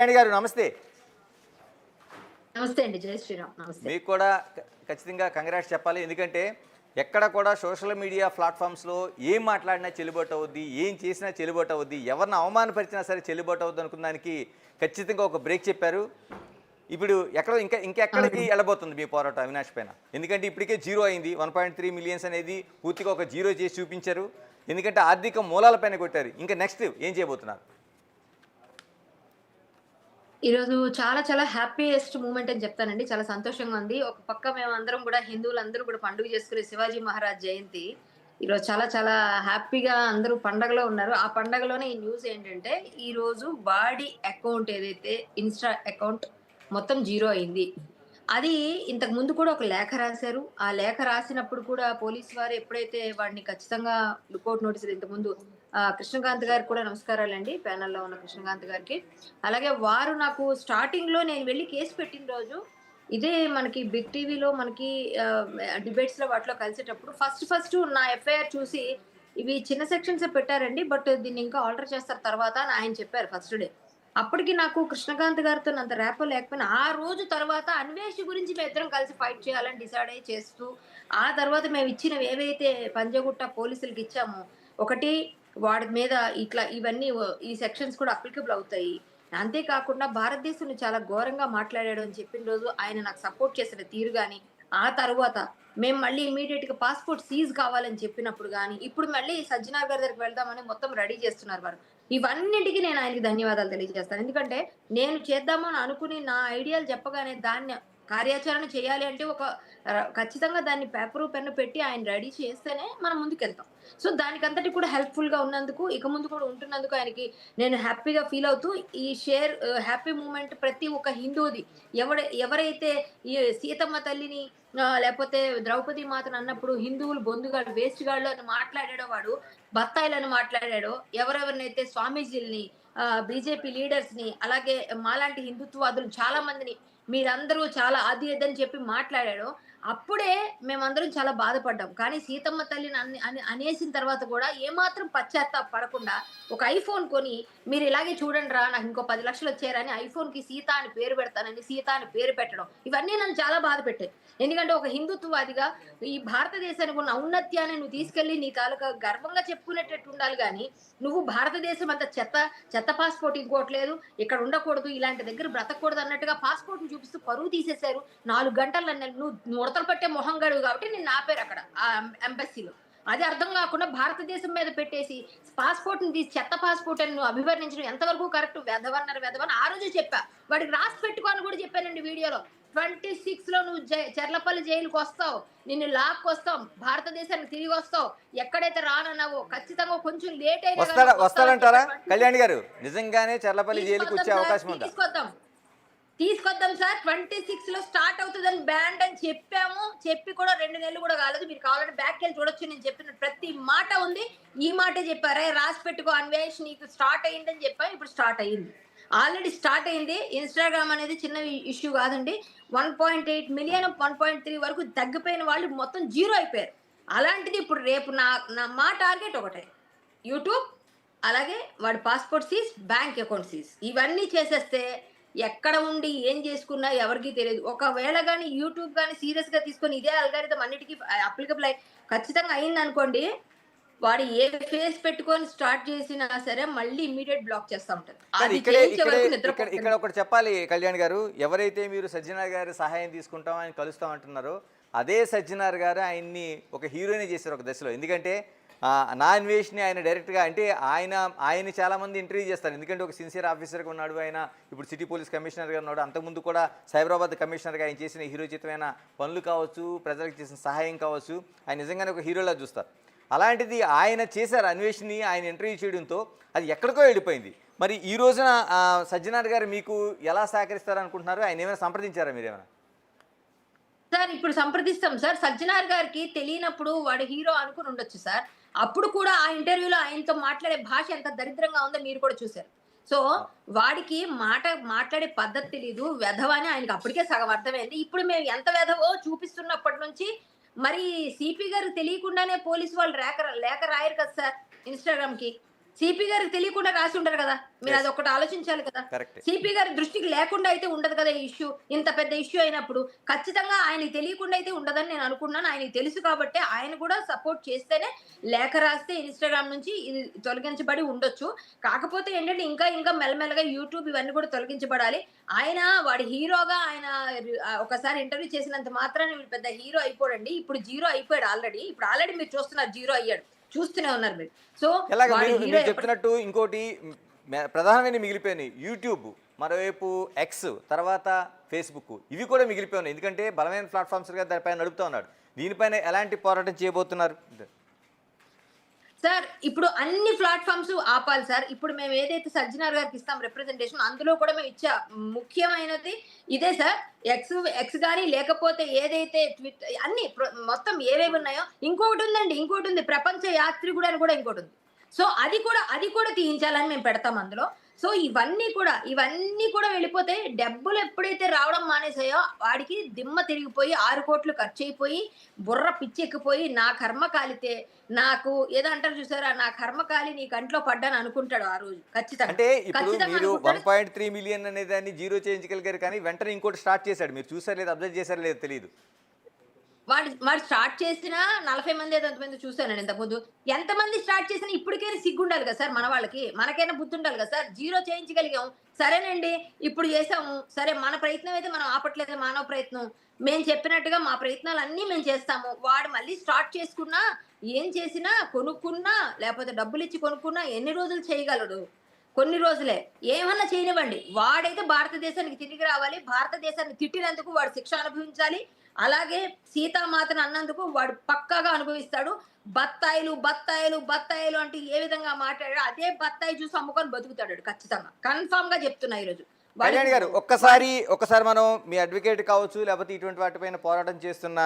కళ్యాణి గారు నమస్తే. నమస్తే అండి. జై శ్రీరామ్. నమస్తే. మీకు కూడా ఖచ్చితంగా కంగ్రాట్స్ చెప్పాలి. ఎందుకంటే ఎక్కడ కూడా సోషల్ మీడియా ప్లాట్‌ఫామ్స్‌లో ఏం మాట్లాడినా చెల్లుబాటు అవుద్ది. ఏం చేసినా చెల్లుబాటు అవుద్ది. ఎవరిని అవమానపరిచినా సరే చెల్లుబాటు అవుద్ది అనుకున్న దానికి ఖచ్చితంగా ఒక బ్రేక్ చెప్పారు. ఇప్పుడు ఎక్కడో ఇంకెక్కడికి అవును. ఎళ్ళబోతుంది మీ పోరాటం అవినాష్ పైన? ఎందుకంటే ఇప్పటికే జీరో అయింది. 1.3 మిలియన్స్ అనేది పూర్తిగా ఒక జీరో చేసి చూపించారు. ఎందుకంటే ఆర్థిక మూలాల పైన కొట్టారు. ఇంకా నెక్స్ట్ ఏం చేయబోతున్నారు? ఈరోజు చాలా చాలా హ్యాపీయెస్ట్ మూమెంట్ అని చెప్తానండి. చాలా సంతోషంగా ఉంది. ఒక పక్క మేమందరం గూడా హిందువులందరూ కూడా పండుగ చేసుకునే శివాజీ మహారాజ్ జయంతి. ఈరోజు చాలా చాలా హ్యాపీగా అందరూ పండగలో ఉన్నారు. ఆ పండగలోనే ఈ న్యూస్ ఏంటంటే, ఈరోజు వాడి అకౌంట్ ఏదైతే ఇన్‌స్టా అకౌంట్ మొత్తం జీరో అయింది. అది ఇంతకు ముందు కూడా ఒక లేఖ రాశారు. ఆ లేఖ రాసినప్పుడు కూడా పోలీసు వారు ఎప్పుడైతే వాడిని ఖచ్చితంగా లుకౌట్ నోటీసులు ఇంతకుముందు కృష్ణకాంత్ గారికి కూడా నమస్కారాలండి. ప్యానెల్‌లో ఉన్న కృష్ణకాంత్ గారికి. అలాగే వారు నాకు స్టార్టింగ్‌లో నేను వెళ్లి కేస్ పెట్టిన రోజు, ఇదే మనకి బిగ్ టీవీలో మనకి డిబేట్స్‌లో వాటిలో కలిసేటప్పుడు ఫస్ట్ నా ఎఫ్ఐఆర్ చూసి, ఇవి చిన్న సెక్షన్సే పెట్టారండి. బట్ దీన్ని ఇంకా ఆల్టర్ చేస్తారు తర్వాత అని ఆయన చెప్పారు ఫస్ట్ డే. అప్పటికి నాకు కృష్ణకాంత్ గారితోనంత ర్యాపో లేకపోయినా, ఆ రోజు తర్వాత అన్వేష్ గురించి మేమిద్దరం కలిసి ఫైట్ చేయాలని డిసైడ్ అయ్యి చేస్తూ, ఆ తర్వాత మేమిచ్చినవి ఏవైతే పంజగుట్ట పోలీసులకిచ్చామో, ఒకటి వాడి మీద ఇట్లా ఇవన్నీ ఈ సెక్షన్స్ కూడా అప్లికబుల్ అవుతాయి. అంతే కాకుండా భారతదేశంని చాలా ఘోరంగా మాట్లాడాడు అని చెప్పిన రోజు ఆయన నాకు సపోర్ట్ చేసిన తీరు గాని, ఆ తరువాత మేము మళ్ళీ ఇమ్మీడియేట్‌గా పాస్‌పోర్ట్ సీజ్ కావాలని చెప్పినప్పుడు గాని, ఇప్పుడు మళ్ళీ సజ్జనార్ గారి దగ్గరికి వెళ్దామని మొత్తం రెడీ చేస్తున్నారు వారు. ఇవన్నిటికి నేను ఆయనకి ధన్యవాదాలు తెలియజేస్తాను. ఎందుకంటే నేను చేద్దామని అనుకుని నా ఐడియాలు చెప్పగానే దాన్ని కార్యాచరణ చేయాలి అంటే ఒక ఖచ్చితంగా దాన్ని పేపరు, పెన్ను పెట్టి ఆయన రెడీ చేస్తేనే మనం ముందుకెళ్తాం. సో, దానికంతటికి కూడా హెల్ప్‌ఫుల్‌గా ఉన్నందుకు, ఇక ముందు కూడా ఉంటున్నందుకు ఆయనకి నేను హ్యాపీగా ఫీల్ అవుతూ ఈ హ్యాపీ మూమెంట్ ప్రతి ఒక్క హిందువుది. ఎవరైతే ఈ సీతమ్మ తల్లిని లేపోతే ద్రౌపది మాతను అన్నప్పుడు హిందువులు బొందుగాడు, వేస్ట్ గాళ్ళు అని మాట్లాడాడో వాడు, బత్తాయిలని మాట్లాడాడో, ఎవరెవరినైతే స్వామీజీలని బీజేపీ లీడర్స్‌ని అలాగే మాలాంటి హిందుత్వవాదులు చాలా మందిని మీరందరూ చాలా అది ఇదని చెప్పి మాట్లాడాడో, అప్పుడే మేమందరం చాలా బాధపడ్డాం. కానీ సీతమ్మ తల్లిని అనేసిన తర్వాత గూడా ఏమాత్రం పశ్చాత్తాప పడకుండా ఒక ఐఫోన్ కొని మీరు ఇలాగే చూడండిరా నాకు ఇంకో 10,00,000 వచ్చాయని ఐఫోన్‌కి సీత అని పేరు పెడతానని సీత అని పేరు పెట్టడం. ఇవన్నీ నన్ను చాలా బాధ పెట్టాయి. ఎందుకంటే ఒక హిందుత్వవాదిగా ఈ భారతదేశానికి ఉన్న ఔన్నత్యాన్ని నువ్వు తీసుకెళ్ళి నీ తాలూకా గర్వంగా చెప్పుకునేటట్టు ఉండాలి గానీ, నువ్వు భారతదేశం అంత చెత్త పాస్‌పోర్ట్ ఇంకోటి లేదు. ఇక్కడ ఉండకూడదు. ఇలాంటి దగ్గర బ్రతకూడదు అన్నట్టుగా పాస్‌పోర్ట్‌ని చూపిస్తూ పరువు తీసేశారు. 4 గంటలు నన్ను నువ్వు ముడతలు పట్టే మొహం గడువు కాబట్టి నిన్ను ఆపారక్కడ ఎంబసీలో. అది అర్థం గాకుండా భారతదేశం మీద పెట్టేసి పాస్‌పోర్ట్‌ని తీసి చెత్త పాస్‌పోర్ట్ అని నువ్వు అభివర్ణించడం ఎంతవరకు కరెక్ట్? వెధవన్నర వెధవని ఆ రోజే చెప్పా. వాడికి రాసి పెట్టుకో అని కూడా చెప్పానండి వీడియోలో. 26లో నువ్వు చెర్లపల్లి జైలుకొస్తావు. నిన్ను లాక్కొస్తాం. భారతదేశానికి తిరిగొస్తావు. ఎక్కడైతే రానన్నావో ఖచ్చితంగా కొంచెం లేట్ అయినా గాని వస్తాడంటారా వస్తావని చెప్పి కళ్యాణి గారు? నిజంగానే చర్లపల్లి జైలుకి తీసుకొద్దాం వచ్చే సార్. అవకాశం ఉందా? తీసుకొద్దాం సార్. 26లో స్టార్ట్ అవుతదని బ్యాండ్ అని చెప్పాము. చెప్పి కూడా 2 నెలలు కూడా కాలేదు. మీరు కావాలంటే బ్యాక్‌కెళ్ళి చూడొచ్చు. నేను చెప్పిన ప్రతి మాట ఉంది. ఈ మాటే చెప్పారు. "అరేయ్! రాసి పెట్టుకో అన్వేష్ నీకు స్టార్ట్ అయిందని" చెప్పాం. ఇప్పుడు స్టార్ట్ అయింది. ఆల్రెడీ స్టార్ట్ అయింది. ఇన్‌స్టాగ్రామ్ అనేది చిన్న ఇష్యూ కాదండి. 1.8 మిలియన్ 1.3 వరకు తగ్గిపోయిన వాళ్ళు మొత్తం జీరో అయిపోయారు. అలాంటిది ఇప్పుడు రేపు నా నా మా టార్గెట్ ఒకటే. యూట్యూబ్ అలాగే వాడి passport seize, bank account seize. ఇవన్నీ చేసేస్తే ఎక్కడ ఉండి ఏం చేసుకున్నా ఎవరికీ తెలీదు. ఒకవేళ గాని యూట్యూబ్ గాని సీరియస్‌గా తీసుకొని ఇదే అల్గారిథం అన్నిటికి అప్లికబుల్ ఖచ్చితంగా అయిందనుకోండి, వాడు ఏ ఫేస్ పెట్టుకొని స్టార్ట్ చేసినా సరే మళ్ళీ ఇమ్మీడియేట్ బ్లాక్ చేస్తా ఉంటారు. కానీ అది ఇక్కడే చేయించే ఇక్కడే వరకు ఇక్కడ నిద్రపోకండి. ఇక్కడ ఒకటి చెప్పాలి కళ్యాణ్ గారు. ఎవరైతే మీరు సజ్జనార్ గారి సహాయం తీసుకుంటాం, ఆయన కలుస్తాం అంటున్నారో, అదే సజ్జనార్ గారు ఆయన్ని ఒక హీరోనే చేశారు ఒక దశలో. ఎందుకంటే నా అన్వేష్‌ని ఆయన డైరెక్ట్‌గా అంటే ఆయన్ని చాలామంది ఇంటర్వ్యూ చేస్తారు. ఎందుకంటే ఒక సిన్సియర్ ఆఫీసర్‌గా ఉన్నాడు ఆయన. ఇప్పుడు సిటీ పోలీస్ కమిషనర్‌గా ఉన్నాడు. అంతకుముందు కూడా సైబరాబాద్ కమిషనర్‌గా ఆయన చేసిన హీరోచితమైన పనులు కావచ్చు, ప్రజలకు చేసిన సహాయం కావచ్చు, ఆయన నిజంగానే ఒక హీరోలా చూస్తారు. అలాంటిది ఆయన చేశారు అన్వేష్‌ని ఆయన ఇంటర్వ్యూ చేయడంతో అది ఎక్కడికో వెళ్ళిపోయింది. మరి ఈ రోజున సజ్జనార్ గారు మీకు ఎలా సహకరిస్తారనుకుంటున్నారు? ఆయన ఏమైనా సంప్రదించారా మీరేమైనా? సార్ ఇప్పుడు సంప్రదిస్తాం సార్. సజ్జనార్ గారికి తెలియనప్పుడు వాడు హీరో అనుకుని ఉండొచ్చు సార్. అప్పుడు కూడా ఆ ఇంటర్వ్యూలో ఆయనతో మాట్లాడే భాష ఎంత దరిద్రంగా ఉందో మీరు కూడా చూసారు. సో, ఆ! వాడికి మాట్లాడే పద్ధతి తెలీదు. వెధవ అని ఆయనకి అప్పటికే సగం అర్థమైంది. ఇప్పుడు మేము ఎంత వెధవో చూపిస్తున్నప్పటి నుంచి మరి సీపీ గారికి తెలియకుండానే పోలీసు వాళ్ళు లేఖ రాయరు కదా సార్ ఇన్‌స్టాగ్రామ్‌కి. సిపి గారికి తెలియకుండా రాసి ఉండరు కదా. మీరు Yes. అదొకటి ఆలోచించాలి కదా. కరెక్ట్. సిపి గారి దృష్టికి లేకుండా అయితే ఉండదు కదా ఈ ఇష్యూ. ఇంత పెద్ద ఇష్యూ అయినప్పుడు ఖచ్చితంగా ఆయనకి తెలియకుండా అయితే ఉండదని నేను అనుకున్నాను. ఆయనకి తెలుసు కాబట్టే ఆయన కూడా సపోర్ట్ చేస్తేనే లేఖ రాస్తే ఇన్‌స్టాగ్రామ్ నుంచి ఇది తొలగించబడి ఉండొచ్చు. కాకపోతే ఏంటంటే ఇంకా మెల్లమెల్లగా యూట్యూబ్ ఇవన్నీ కూడా తొలగించబడాలి. ఆయన వాడి హీరోగా ఆయన ఒకసారి ఇంటర్వ్యూ చేసినంత మాత్రాన వీడు పెద్ద హీరో అయిపోడండి. ఇప్పుడు జీరో అయిపోయాడు ఆల్రెడీ. ఇప్పుడు ఆల్రెడీ మీరు చూస్తున్నారు జీరో అయ్యాడు. చూస్తూనే ఉన్నారు మీరు. సో ఎలాగ వాడి మీరు హీరో మీరు చెప్తున్నట్టు ఇంకోటి ప్రధానమైన మిగిలిపోయినాయి యూట్యూబ్, మరోవైపు ఎక్స్, తర్వాత ఫేస్బుక్, ఇవి కూడా మిగిలిపోయినాయి. ఎందుకంటే బలమైన ప్లాట్ఫామ్స్గా దానిపైన నడుపుతూ ఉన్నాడు. దీనిపైన ఎలాంటి పోరాటం చేయబోతున్నారు? సార్ ఇప్పుడు అన్ని ప్లాట్‌ఫార్మ్స్ ఆపాలి సార్. ఇప్పుడు మేము ఏదైతే సజ్జనార్ గారికి ఇస్తాం రిప్రజెంటేషన్ అందులో కూడా మేము ఇచ్చా ముఖ్యమైనది ఇదే సార్. ఎక్స్ గాని లేకపోతే ఏదైతే అన్ని మొత్తం ఏవేవి ఉన్నాయో ఇంకోటుంది ప్రపంచ యాత్రికుడు అని కూడా ఇంకోటుంది. సో అది కూడా తీయించాలని మేము పెడతాం అందులో. సో ఇవన్నీ కూడా వెళ్ళిపోతే డబ్బులు ఎప్పుడైతే రావడం మానేసాయో వాడికి దిమ్మ తిరిగిపోయి 6 కోట్లు ఖర్చయిపోయి బుర్ర పిచ్చెక్కిపోయి నా కర్మ కాలితే నాకు ఏదో అంటారు చూసారా, నా కర్మ కాలి నీ కంట్లో పడ్డాను అనుకుంటాడు ఆ రోజు ఖచ్చితంగా. అంటే ఇప్పుడు ఖచ్చితంగా మీరు అనుకుంటాడు. 1.3 మిలియన్ అనే దాన్ని జీరో చేయించగలిగారు, కానీ వెంటనే ఇంకోటి స్టార్ట్ చేశాడు. మీరు చూసారు లేదు, అబ్జర్వ్ చేశారు లేదు తెలియదు. వాడు స్టార్ట్ చేసినా 40 మంది ఏదో ఎంతమంది చూసానండి ఇంతకుముందు. ఎంతమంది స్టార్ట్ చేసినా ఇప్పటికైనా సిగ్గుండాలి కదా సార్ మన వాళ్ళకి. మనకైనా బుద్ధి ఉండాలి కదా సార్. జీరో చేయించగలిగాం. సరేనండి ఇప్పుడు చేసాము. సరే మన ప్రయత్నం అయితే మనం ఆపట్లేదు, మానవ ప్రయత్నం. మేము చెప్పినట్టుగా మా ప్రయత్నాలన్నీ మేము చేస్తాము. వాడు మళ్ళీ స్టార్ట్ చేసుకున్నా, ఏం చేసినా, కొనుక్కున్నా, లేకపోతే డబ్బులిచ్చి కొనుక్కున్నా ఎన్ని రోజులు చేయగలడు? కొన్ని రోజులే. ఏమన్నా చేయనివ్వండి. వాడైతే భారతదేశానికి తిరిగి రావాలి. భారతదేశాన్ని తిట్టినందుకు వాడు శిక్ష అనుభవించాలి. అలాగే సీతామాతను అన్నందుకు వాడు పక్కాగా అనుభవిస్తాడు. బత్తాయిలు అంటూ ఏ విధంగా మాట్లాడాడో అదే బత్తాయి జ్యూస్ అమ్ముకొని బతుకుతాడు ఖచ్చితంగా. కన్ఫర్మ్ గా చెప్తున్నా ఈరోజు. కళ్యాణ్ గారు, ఒక్కసారి మనం మీ అడ్వకేట్ కావచ్చు, లేకపోతే ఇటువంటి వాటిపైన పోరాటం చేస్తున్న